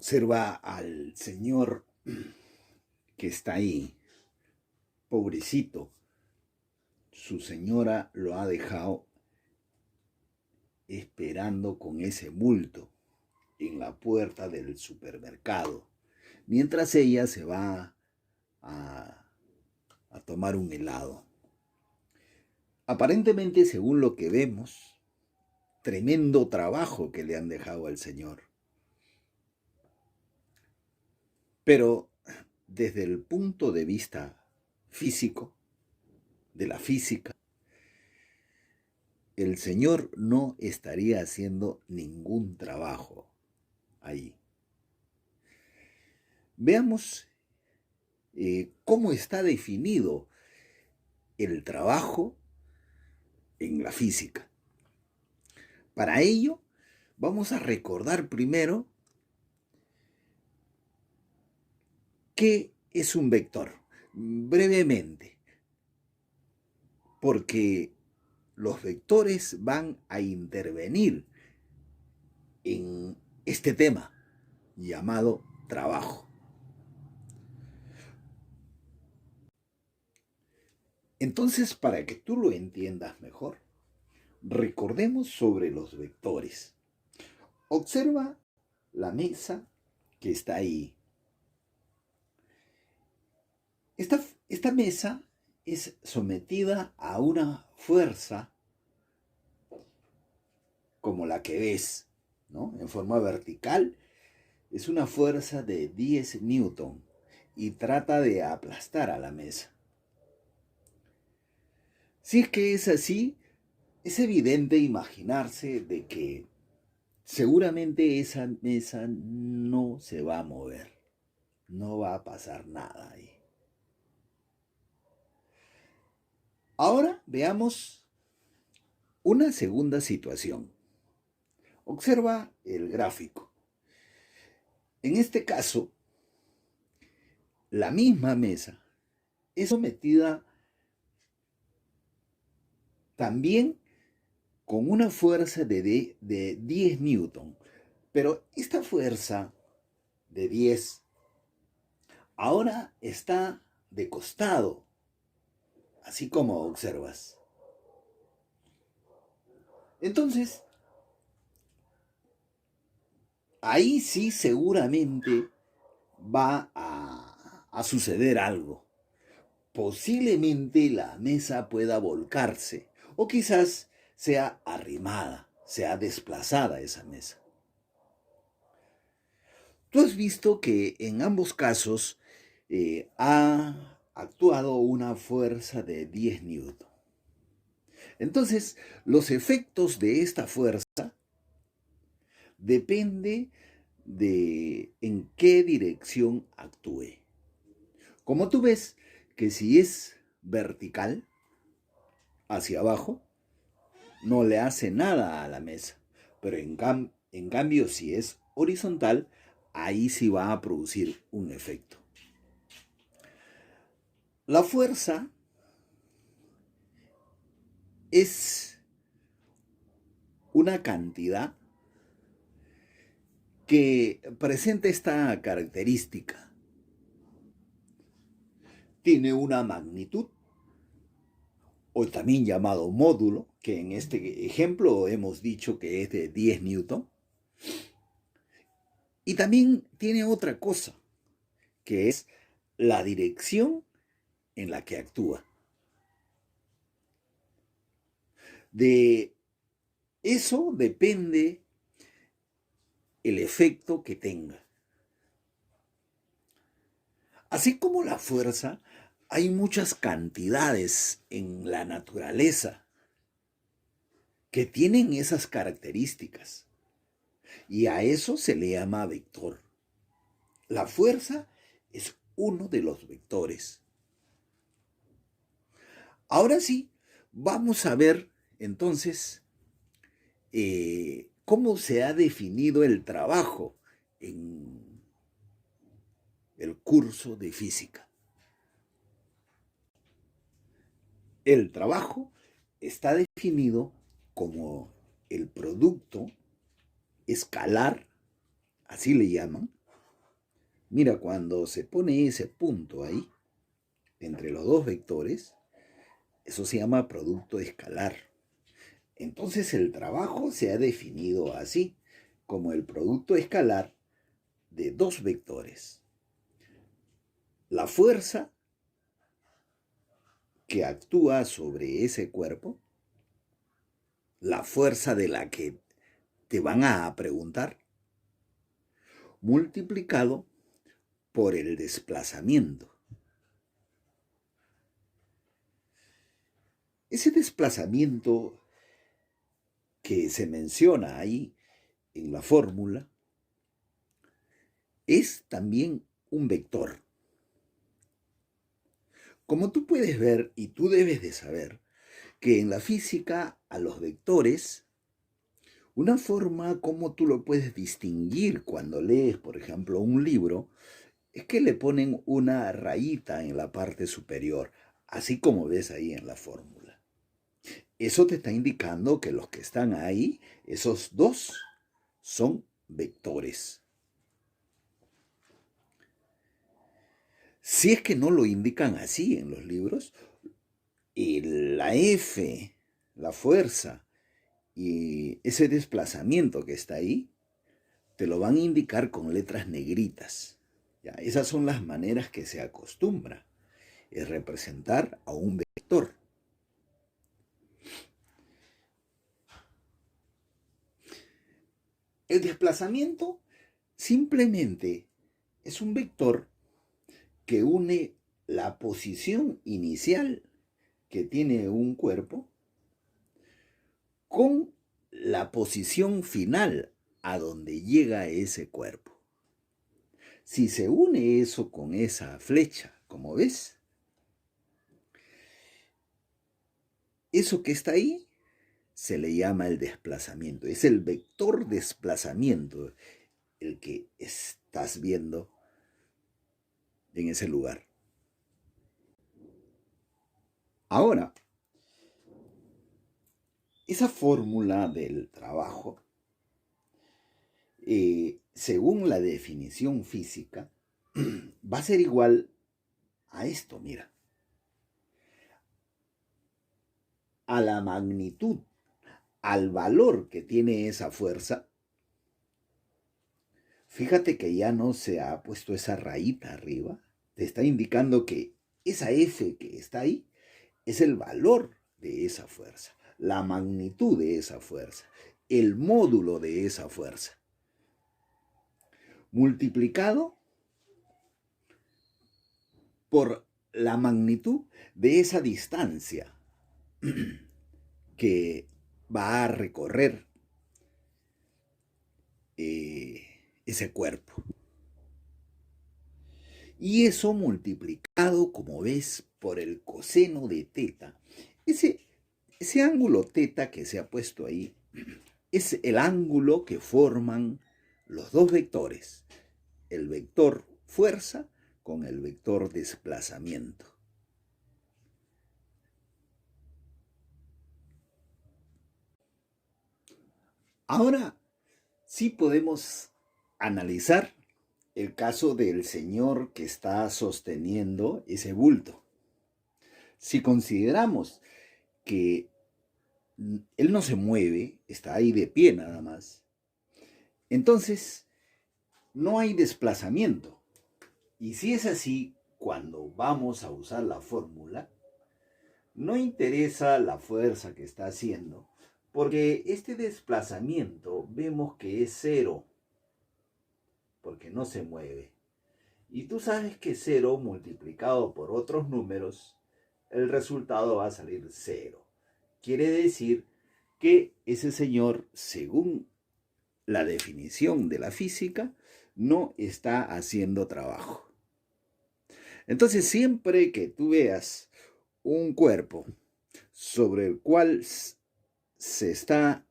Observa al señor que está ahí, pobrecito. Su señora lo ha dejado esperando con ese bulto en la puerta del supermercado, mientras ella se va a tomar un helado. Aparentemente, según lo que vemos, tremendo trabajo que le han dejado al señor. Pero desde el punto de vista físico, de la física, el señor no estaría haciendo ningún trabajo ahí. Veamos cómo está definido el trabajo en la física. Para ello, vamos a recordar primero qué es un vector, brevemente, porque los vectores van a intervenir en este tema llamado trabajo. Entonces, para que tú lo entiendas mejor, recordemos sobre los vectores. Observa la mesa que está ahí. Esta mesa es sometida a una fuerza como la que ves, ¿no? En forma vertical. Es una fuerza de 10 newton y trata de aplastar a la mesa. Si es que es así, es evidente imaginarse de que seguramente esa mesa no se va a mover. No va a pasar nada ahí. Ahora veamos una segunda situación. Observa el gráfico. En este caso, la misma mesa es sometida también con una fuerza de 10 newton. Pero esta fuerza de 10 ahora está de costado, así como observas. Entonces, ahí sí seguramente va a suceder algo. Posiblemente la mesa pueda volcarse o quizás sea arrimada, sea desplazada esa mesa. Tú has visto que en ambos casos ha actuado una fuerza de 10 newton. Entonces, los efectos de esta fuerza depende de en qué dirección actúe. Como tú ves que si es vertical, hacia abajo, no le hace nada a la mesa. Pero en cambio, si es horizontal, ahí sí va a producir un efecto. La fuerza es una cantidad que presenta esta característica. Tiene una magnitud, o también llamado módulo, que en este ejemplo hemos dicho que es de 10 newton. Y también tiene otra cosa, que es la dirección en la que actúa. De eso depende el efecto que tenga. Así como la fuerza, hay muchas cantidades en la naturaleza que tienen esas características. Y a eso se le llama vector. La fuerza es uno de los vectores. Ahora sí, vamos a ver entonces cómo se ha definido el trabajo en el curso de física. El trabajo está definido como el producto escalar, así le llaman, Mira, cuando se pone ese punto ahí, entre los dos vectores, eso se llama producto escalar. Entonces el trabajo se ha definido así, como el producto escalar de dos vectores. La fuerza que actúa sobre ese cuerpo, la fuerza de la que te van a preguntar, multiplicado por el desplazamiento. Ese desplazamiento que se menciona ahí en la fórmula es también un vector. Como tú puedes ver y tú debes de saber que en la física a los vectores, una forma como tú lo puedes distinguir cuando lees, por ejemplo, un libro, es que le ponen una rayita en la parte superior, así como ves ahí en la fórmula. Eso te está indicando que los que están ahí, esos dos, son vectores. Si es que no lo indican así en los libros, y la F, la fuerza y ese desplazamiento que está ahí, te lo van a indicar con letras negritas. ¿Ya? Esas son las maneras que se acostumbra, es representar a un vector. El desplazamiento simplemente es un vector que une la posición inicial que tiene un cuerpo con la posición final a donde llega ese cuerpo. Si se une eso con esa flecha, como ves, eso que está ahí se le llama el desplazamiento. Es el vector desplazamiento el que estás viendo en ese lugar. Ahora, esa fórmula del trabajo, según la definición física, va a ser igual a esto, mira. A la magnitud, al valor que tiene esa fuerza. Fíjate que ya no se ha puesto esa rayita arriba. Te está indicando que esa F que está ahí es el valor de esa fuerza, la magnitud de esa fuerza, el módulo de esa fuerza, multiplicado por la magnitud de esa distancia que va a recorrer ese cuerpo. Y eso multiplicado, como ves, por el coseno de teta. Ese ángulo teta que se ha puesto ahí es el ángulo que forman los dos vectores, el vector fuerza con el vector desplazamiento. Ahora sí podemos analizar el caso del señor que está sosteniendo ese bulto. Si consideramos que él no se mueve, está ahí de pie nada más, entonces no hay desplazamiento. Y si es así, cuando vamos a usar la fórmula, no interesa la fuerza que está haciendo, porque este desplazamiento vemos que es cero, porque no se mueve. Y tú sabes que cero multiplicado por otros números, el resultado va a salir cero. Quiere decir que ese señor, según la definición de la física, no está haciendo trabajo. Entonces, siempre que tú veas un cuerpo sobre el cual se está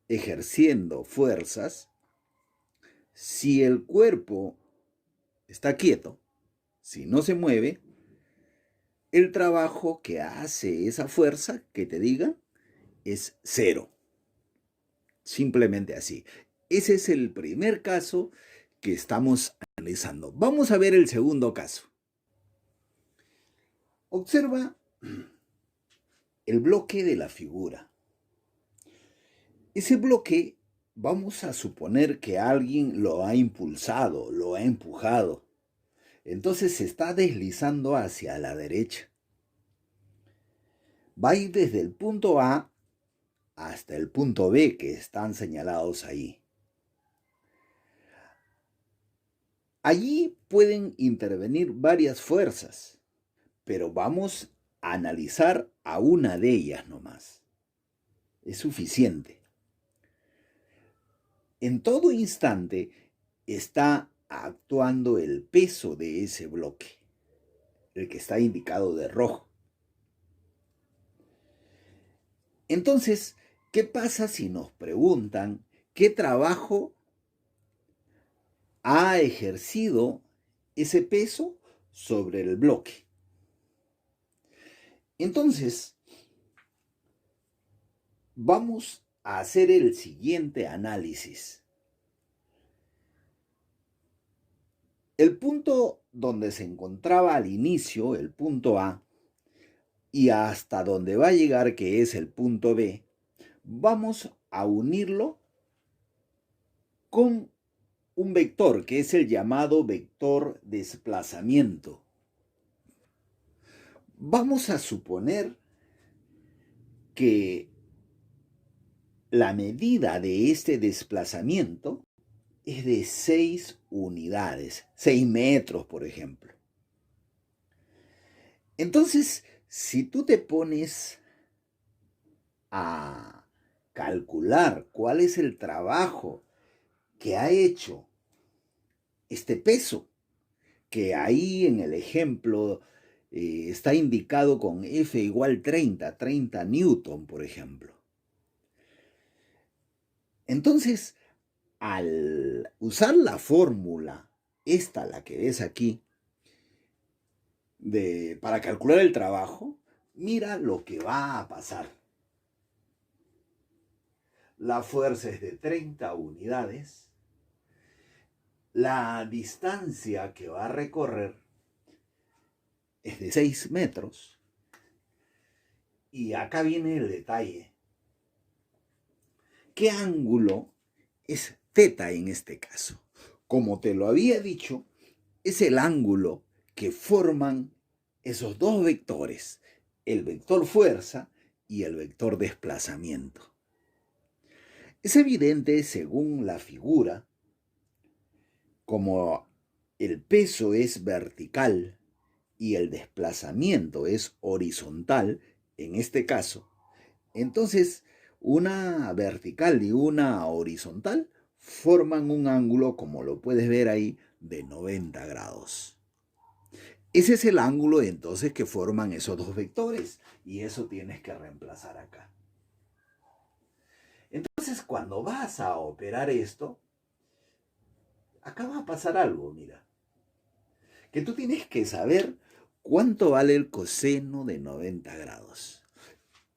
ejerciendo fuerzas, si el cuerpo está quieto, si no se mueve, el trabajo que hace esa fuerza, que te diga, es cero. Simplemente así. Ese es el primer caso que estamos analizando. Vamos a ver el segundo caso. Observa el bloque de la figura. Ese bloque, vamos a suponer que alguien lo ha impulsado, lo ha empujado. Entonces se está deslizando hacia la derecha. Va a ir desde el punto A hasta el punto B que están señalados ahí. Allí pueden intervenir varias fuerzas, pero vamos a analizar a una de ellas nomás. Es suficiente. En todo instante está actuando el peso de ese bloque, el que está indicado de rojo. Entonces, ¿qué pasa si nos preguntan qué trabajo ha ejercido ese peso sobre el bloque? Entonces, vamos a hacer el siguiente análisis. El punto donde se encontraba al inicio, el punto A, y hasta donde va a llegar, que es el punto B, vamos a unirlo con un vector, que es el llamado vector desplazamiento. Vamos a suponer que la medida de este desplazamiento es de 6 unidades, 6 metros, por ejemplo. Entonces, si tú te pones a calcular cuál es el trabajo que ha hecho este peso, que ahí en el ejemplo está indicado con F igual 30 newton, por ejemplo. Entonces, al usar la fórmula, esta, la que ves aquí, para calcular el trabajo, mira lo que va a pasar. La fuerza es de 30 unidades. La distancia que va a recorrer es de 6 metros. Y acá viene el detalle. ¿Qué ángulo es θ en este caso? Como te lo había dicho, es el ángulo que forman esos dos vectores, el vector fuerza y el vector desplazamiento. Es evidente, según la figura, como el peso es vertical y el desplazamiento es horizontal, en este caso, entonces una vertical y una horizontal forman un ángulo, como lo puedes ver ahí, de 90 grados. Ese es el ángulo entonces que forman esos dos vectores y eso tienes que reemplazar acá. Entonces cuando vas a operar esto, acá va a pasar algo, mira. Que tú tienes que saber cuánto vale el coseno de 90 grados.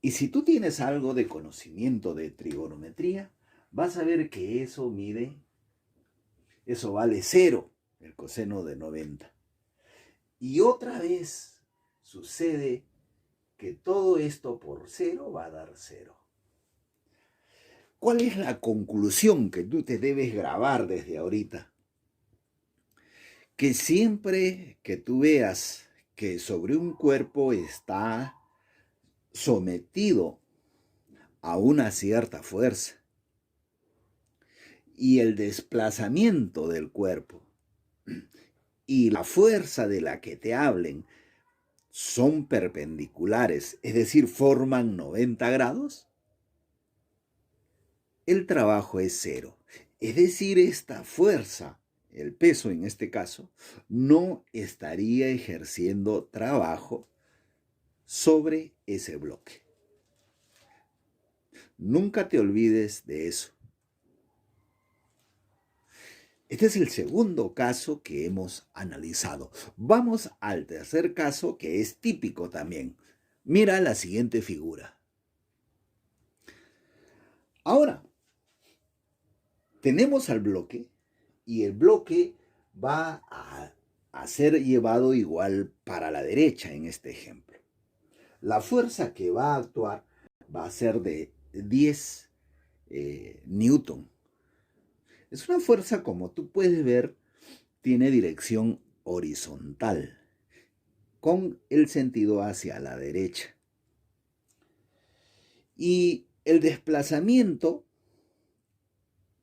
Y si tú tienes algo de conocimiento de trigonometría, vas a ver que eso vale 0, el coseno de 90. Y otra vez sucede que todo esto por 0 va a dar 0. ¿Cuál es la conclusión que tú te debes grabar desde ahorita? Que siempre que tú veas que sobre un cuerpo está sometido a una cierta fuerza y el desplazamiento del cuerpo y la fuerza de la que te hablen son perpendiculares, es decir, forman 90 grados, el trabajo es 0. Es decir, esta fuerza, el peso en este caso, no estaría ejerciendo trabajo sobre ese bloque. Nunca te olvides de eso. Este es el segundo caso que hemos analizado. Vamos al tercer caso, que es típico también. Mira la siguiente figura. Ahora, tenemos al bloque y el bloque va a ser llevado igual para la derecha en este ejemplo. La fuerza que va a actuar va a ser de 10 newton. Es una fuerza, como tú puedes ver, tiene dirección horizontal, con el sentido hacia la derecha. Y el desplazamiento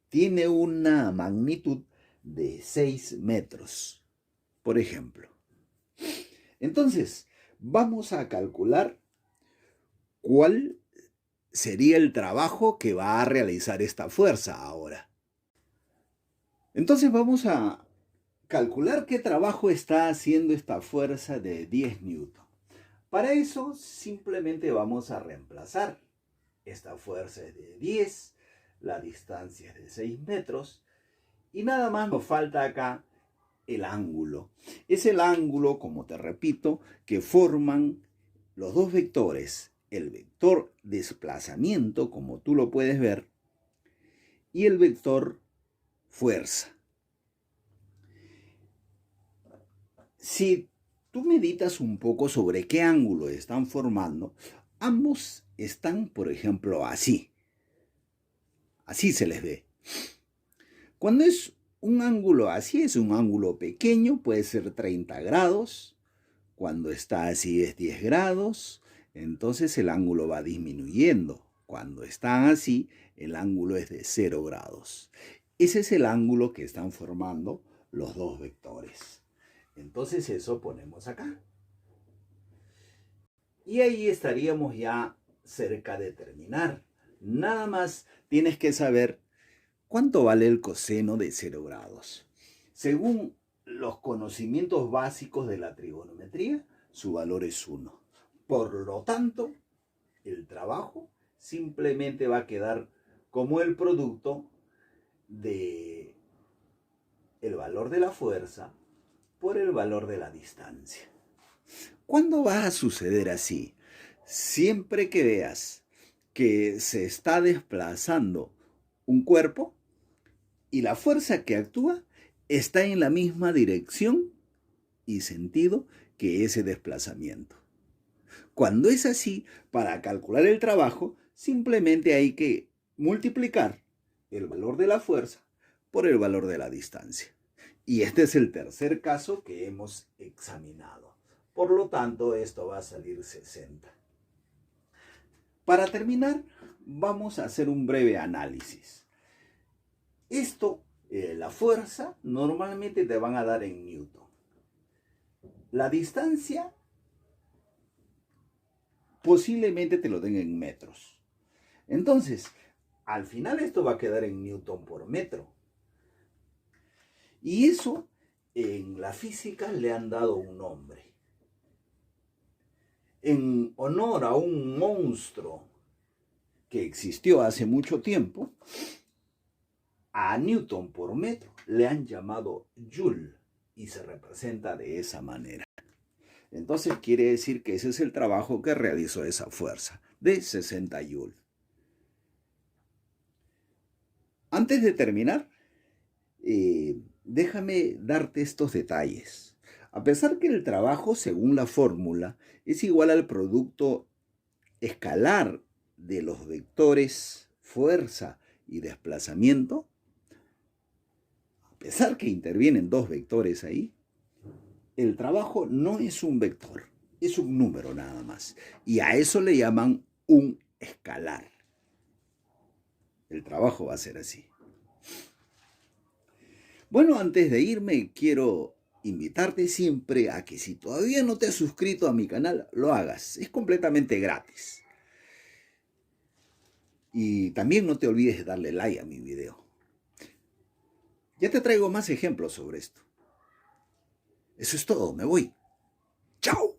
tiene una magnitud de 6 metros, por ejemplo. Entonces, vamos a calcular cuál sería el trabajo que va a realizar esta fuerza ahora. Entonces vamos a calcular qué trabajo está haciendo esta fuerza de 10 newton. Para eso simplemente vamos a reemplazar. Esta fuerza es de 10, la distancia es de 6 metros y nada más nos falta acá el ángulo. Es el ángulo, como te repito, que forman los dos vectores, el vector desplazamiento, como tú lo puedes ver, y el vector fuerza. Si tú meditas un poco sobre qué ángulo están formando, ambos están, por ejemplo, así. Así se les ve. Cuando es un ángulo así, es un ángulo pequeño, puede ser 30 grados. Cuando está así es 10 grados. Entonces el ángulo va disminuyendo. Cuando están así, el ángulo es de 0 grados. Ese es el ángulo que están formando los dos vectores. Entonces eso ponemos acá. Y ahí estaríamos ya cerca de terminar. Nada más tienes que saber cuánto vale el coseno de 0 grados. Según los conocimientos básicos de la trigonometría, su valor es 1. Por lo tanto, el trabajo simplemente va a quedar como el producto de el valor de la fuerza por el valor de la distancia. ¿Cuándo va a suceder así? Siempre que veas que se está desplazando un cuerpo y la fuerza que actúa está en la misma dirección y sentido que ese desplazamiento. Cuando es así, para calcular el trabajo, simplemente hay que multiplicar el valor de la fuerza por el valor de la distancia. Y este es el tercer caso que hemos examinado. Por lo tanto, esto va a salir 60. Para terminar, vamos a hacer un breve análisis. Esto, la fuerza, normalmente te van a dar en newton. La distancia, posiblemente te lo den en metros. Entonces, al final esto va a quedar en newton por metro. Y eso, en la física le han dado un nombre. En honor a un monstruo que existió hace mucho tiempo, a newton por metro le han llamado joule y se representa de esa manera. Entonces quiere decir que ese es el trabajo que realizó esa fuerza, de 60 joules. Antes de terminar, déjame darte estos detalles. A pesar que el trabajo, según la fórmula, es igual al producto escalar de los vectores fuerza y desplazamiento, a pesar que intervienen dos vectores ahí, el trabajo no es un vector, es un número nada más. Y a eso le llaman un escalar. El trabajo va a ser así. Bueno, antes de irme, quiero invitarte siempre a que si todavía no te has suscrito a mi canal, lo hagas. Es completamente gratis. Y también no te olvides de darle like a mi video. Ya te traigo más ejemplos sobre esto. Eso es todo, me voy. ¡Chao!